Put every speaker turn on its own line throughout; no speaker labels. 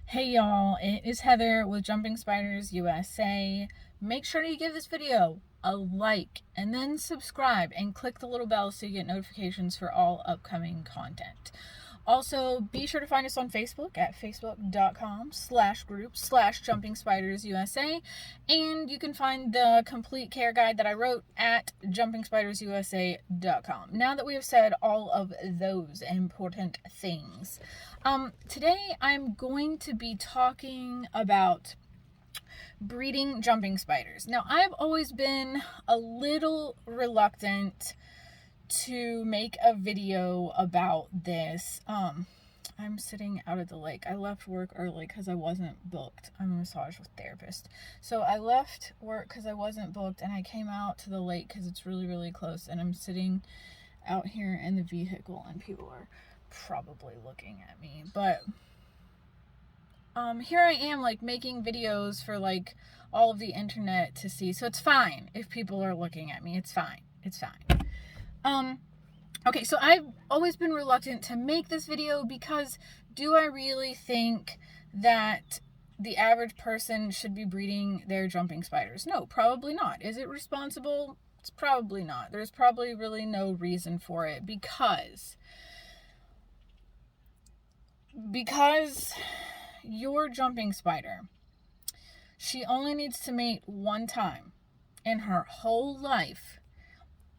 Hey y'all, it is Heather with Jumping Spiders USA. Make sure you give this video a like and then subscribe and click the little bell so you get notifications for all upcoming content. Also, be sure to find us on Facebook at facebook.com/group/Jumping Spiders USA. And you can find the complete care guide that I wrote at jumpingspidersusa.com. Now that we have said all of those important things, today I'm going to be talking about breeding jumping spiders. Now, I've always been a little reluctant to make a video about this. I'm sitting out at the lake. I left work early because I wasn't booked. I'm a massage therapist. So I left work because I wasn't booked, and I came out to the lake because it's really, really close, and I'm sitting out here in the vehicle, and people are probably looking at me. But here I am, like, making videos for, like, all of the internet to see. So it's fine if people are looking at me. It's fine. It's fine. Okay, so I've always been reluctant to make this video because do I really think that the average person should be breeding their jumping spiders? No, probably not. Is it responsible? It's probably not. There's probably really no reason for it because your jumping spider, she only needs to mate one time in her whole life.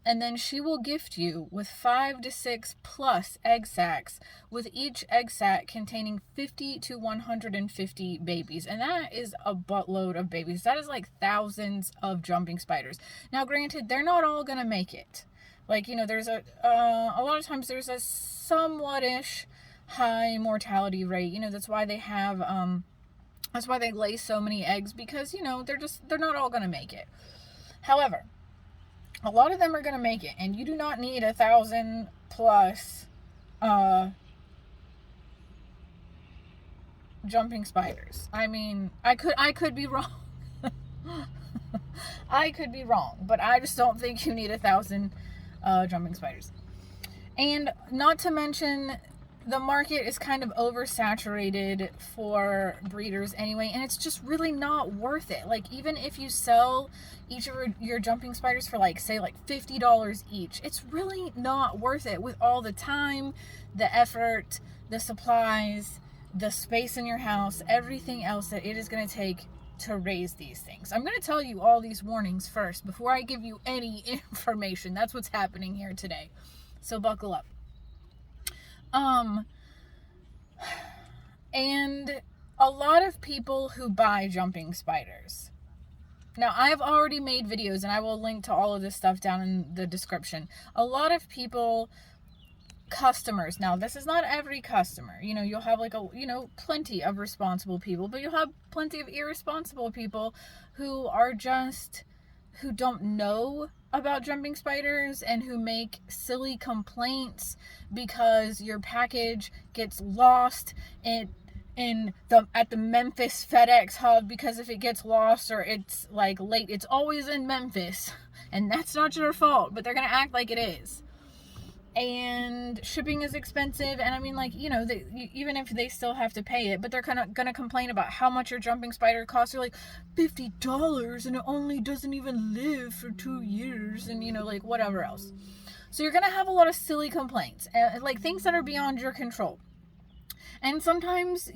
And then she will gift you with 5 to 6 plus egg sacs, with each egg sac containing 50 to 150 babies. And that is a buttload of babies. That is like thousands of jumping spiders. Now, granted, they're not all going to make it. Like, there's a lot of times there's a somewhat-ish high mortality rate. That's why they have, that's why they lay so many eggs, because, they're not all going to make it. However, a lot of them are going to make it, and you do not need 1,000 plus jumping spiders. I mean, I could be wrong. I could be wrong, but I just don't think you need 1,000 jumping spiders. And not to mention, the market is kind of oversaturated for breeders anyway, and it's just really not worth it. Like, even if you sell each of your jumping spiders for, like, say, like $50 each, it's really not worth it with all the time, the effort, the supplies, the space in your house, everything else that it is going to take to raise these things. I'm going to tell you all these warnings first before I give you any information. That's what's happening here today. So buckle up. And a lot of people who buy jumping spiders. Now, I've already made videos, and I will link to all of this stuff down in the description. A lot of people, customers, now this is not every customer. You'll have like plenty of responsible people, but you'll have plenty of irresponsible people who don't know about jumping spiders and who make silly complaints because your package gets lost at the Memphis FedEx hub, because if it gets lost or it's like late, it's always in Memphis, and that's not your fault, but they're gonna act like it is. And shipping is expensive, and I mean, like, even if they still have to pay it, but they're gonna complain about how much your jumping spider costs. You're like, $50, and it only doesn't even live for 2 years, and like, whatever else. So you're gonna have a lot of silly complaints, like things that are beyond your control. And sometimes,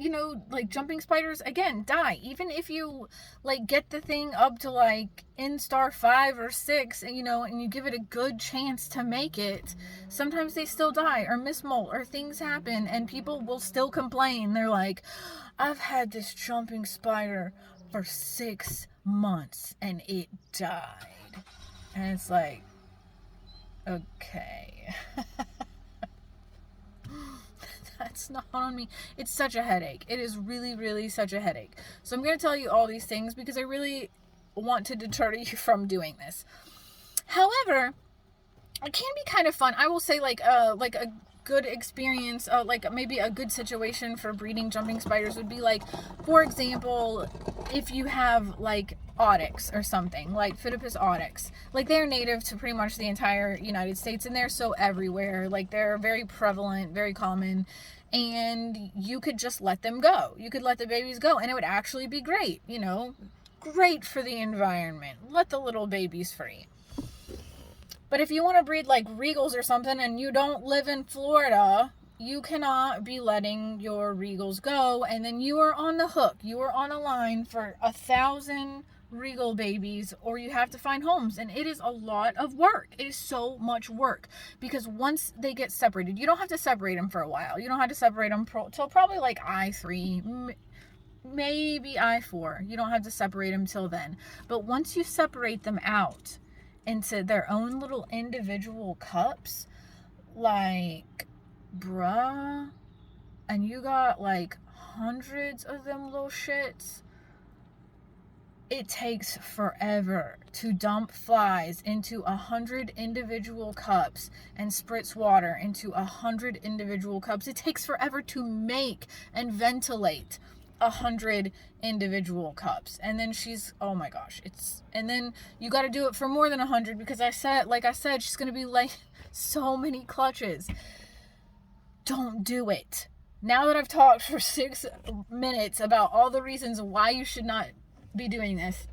like, jumping spiders, again, die. Even if you, like, get the thing up to, like, N-star 5 or 6, and, and you give it a good chance to make it, sometimes they still die or mismolt or things happen, and people will still complain. They're like, I've had this jumping spider for 6 months, and it died. And it's like, okay. That's not on me. It's such a headache. It is really, really such a headache. So I'm going to tell you all these things because I really want to deter you from doing this. However, it can be kind of fun. I will say, like a good experience, like maybe a good situation for breeding jumping spiders would be, like, for example, if you have like Audex or something, like Phidippus audex, like they're native to pretty much the entire United States, and they're so everywhere. Like, they're very prevalent, very common, and you could just let them go. You could let the babies go, and it would actually be great, you know, great for the environment. Let the little babies free. But if you want to breed like Regals or something and you don't live in Florida, you cannot be letting your Regals go, and then you are on the hook. You are on a line for 1,000 Regal babies, or you have to find homes, and it is a lot of work. It is so much work, because once they get separated, you don't have to separate them for a while. You don't have to separate them till probably like I3, maybe I4. You don't have to separate them till then. But once you separate them out into their own little individual cups, like, bruh, and you got like hundreds of them little shits, it takes forever to dump flies into 100 individual cups and spritz water into 100 individual cups. It takes forever to make and ventilate 100 individual cups. And then oh my gosh, and then you got to do it for more than 100, because like I said, she's going to be like so many clutches. Don't do it. Now that I've talked for 6 minutes about all the reasons why you should not be doing this,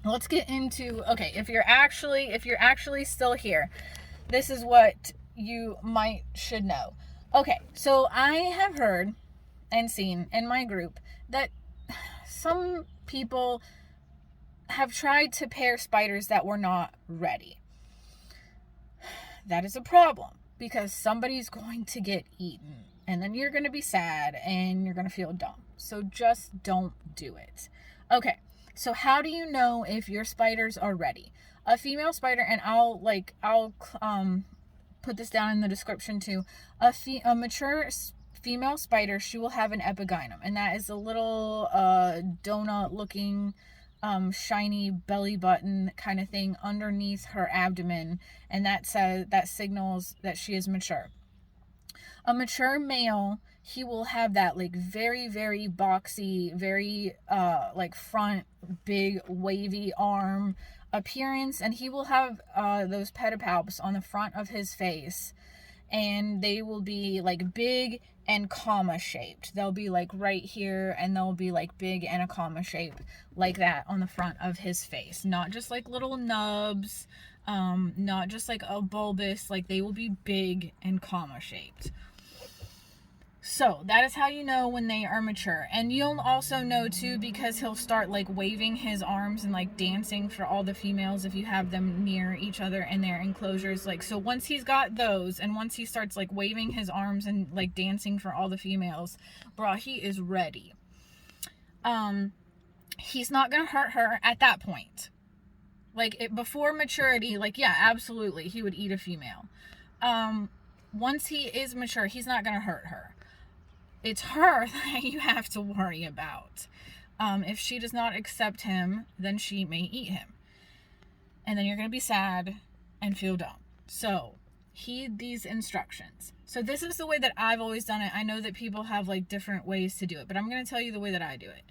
let's get into, okay, if you're actually still here, this is what you should know. Okay, so I have heard and seen in my group that some people have tried to pair spiders that were not ready. That is a problem, because somebody's going to get eaten, and then you're going to be sad and you're going to feel dumb. So just don't do it. Okay, so how do you know if your spiders are ready? A female spider, and I'll put this down in the description too. A mature female spider, she will have an epigynum, and that is a little donut looking shiny belly button kind of thing underneath her abdomen, and that signals that she is mature. A mature male, he will have that like very, very boxy, very like front big wavy arm appearance, and he will have those pedipalps on the front of his face, and they will be like big and comma shaped. They'll be like right here, and they'll be like big and a comma shape like that on the front of his face. Not just like little nubs, not just like a bulbous, like they will be big and comma shaped. So that is how you know when they are mature. And you'll also know too, because he'll start like waving his arms and like dancing for all the females if you have them near each other in their enclosures. Like, so once he's got those, and once he starts like waving his arms and like dancing for all the females, bro, he is ready. He's not gonna hurt her at that point. Like before maturity, like, yeah, absolutely, he would eat a female. Once he is mature, he's not gonna hurt her. It's her that you have to worry about. If she does not accept him, then she may eat him. And then you're going to be sad and feel dumb. So, heed these instructions. So this is the way that I've always done it. I know that people have like different ways to do it, but I'm going to tell you the way that I do it.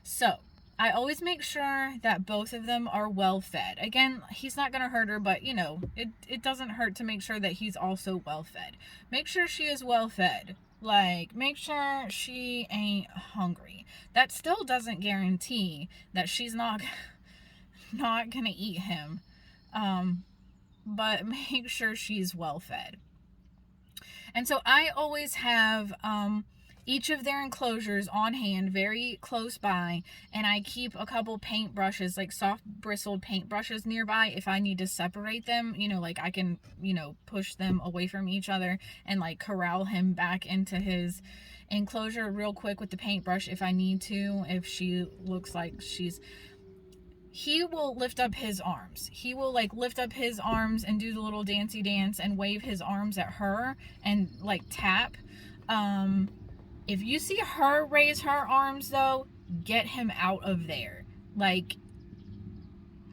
So, I always make sure that both of them are well fed. Again, he's not going to hurt her, but you know, it doesn't hurt to make sure that he's also well fed. Make sure she is well fed. Like, make sure she ain't hungry. That still doesn't guarantee that she's not gonna eat him. But make sure she's well fed. And so I always have each of their enclosures on hand, very close by, and I keep a couple paintbrushes, like soft bristled paintbrushes nearby if I need to separate them. You know, like I can, you know, push them away from each other and like corral him back into his enclosure real quick with the paintbrush if I need to. If she looks like he will lift up his arms. He will like lift up his arms and do the little dancey dance and wave his arms at her and like tap. If you see her raise her arms though, get him out of there. Like,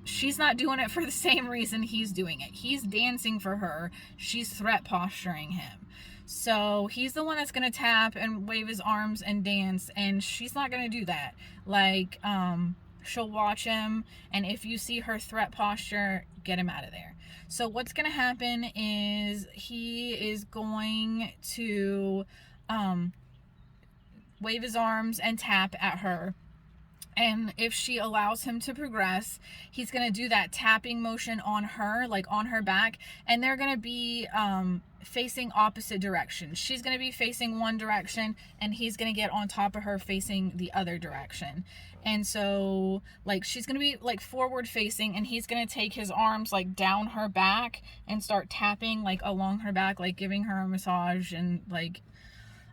she's not doing it for the same reason he's doing it. He's dancing for her. She's threat posturing him. So he's the one that's going to tap and wave his arms and dance, and she's not going to do that. Like, she'll watch him, and if you see her threat posture, get him out of there. So what's going to happen is he is going to wave his arms and tap at her. And if she allows him to progress, he's going to do that tapping motion on her, like on her back. And they're going to be facing opposite directions. She's going to be facing one direction, and he's going to get on top of her facing the other direction. And so, like, she's going to be, like, forward facing, and he's going to take his arms, like, down her back and start tapping, like, along her back, like, giving her a massage and, like,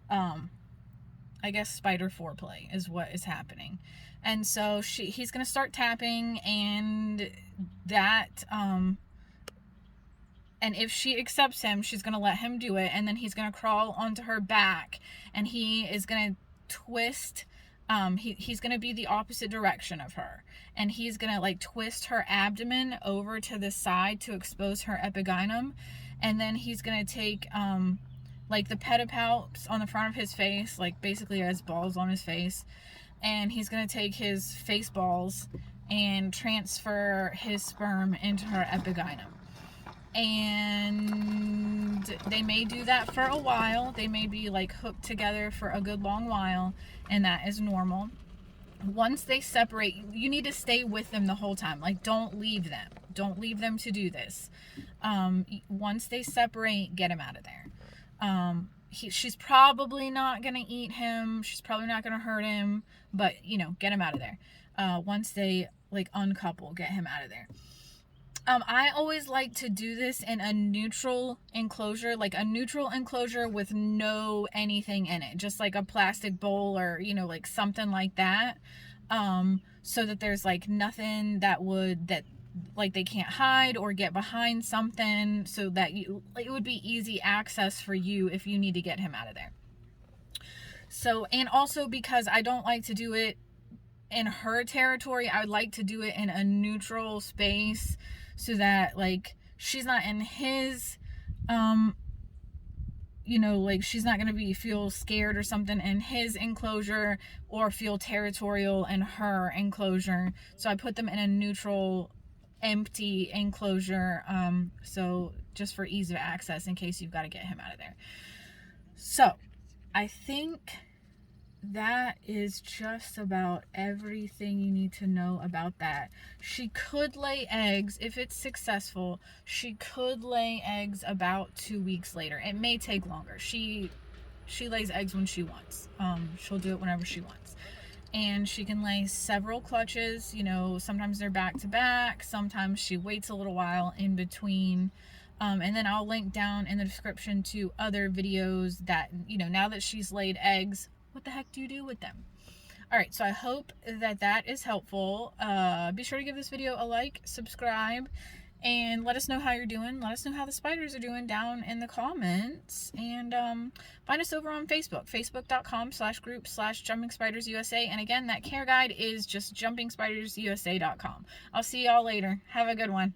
I guess spider foreplay is what is happening. And so he's going to start tapping, and that, and if she accepts him, she's going to let him do it. And then he's going to crawl onto her back, and he is going to twist. He's going to be the opposite direction of her, and he's going to, like, twist her abdomen over to the side to expose her epigyne. And then he's going to take, like, the pedipalps on the front of his face, like, basically has balls on his face. And he's going to take his face balls and transfer his sperm into her epigyne. And they may do that for a while. They may be, like, hooked together for a good long while, and that is normal. Once they separate, you need to stay with them the whole time. Like, don't leave them. Don't leave them to do this. Once they separate, get him out of there. She's probably not going to eat him. She's probably not going to hurt him, but, you know, get him out of there. Once they, like, uncouple, get him out of there. I always like to do this in a neutral enclosure, like a neutral enclosure with no anything in it, just like a plastic bowl or, you know, like something like that. So that there's, like, nothing that like, they can't hide or get behind something, so that it would be easy access for you if you need to get him out of there. So, and also because I don't like to do it in her territory, I would like to do it in a neutral space, so that, like, she's not in his, you know, like, she's not going to feel scared or something in his enclosure, or feel territorial in her enclosure. So I put them in a neutral, empty enclosure, so just for ease of access in case you've got to get him out of there. So I think that is just about everything you need to know about that. She could lay eggs. If it's successful, she could lay eggs about 2 weeks later. It may take longer. She lays eggs when she wants. She'll do it whenever she wants. And she can lay several clutches, you know, sometimes they're back to back, sometimes she waits a little while in between. And then I'll link down in the description to other videos that, you know, now that she's laid eggs, what the heck do you do with them? All right, so I hope that is helpful. Be sure to give this video a like, subscribe, and let us know how you're doing. Let us know how the spiders are doing down in the comments. And find us over on Facebook, facebook.com/group/jumpingspidersusa. And again, that care guide is just jumpingspidersusa.com. I'll see y'all later. Have a good one.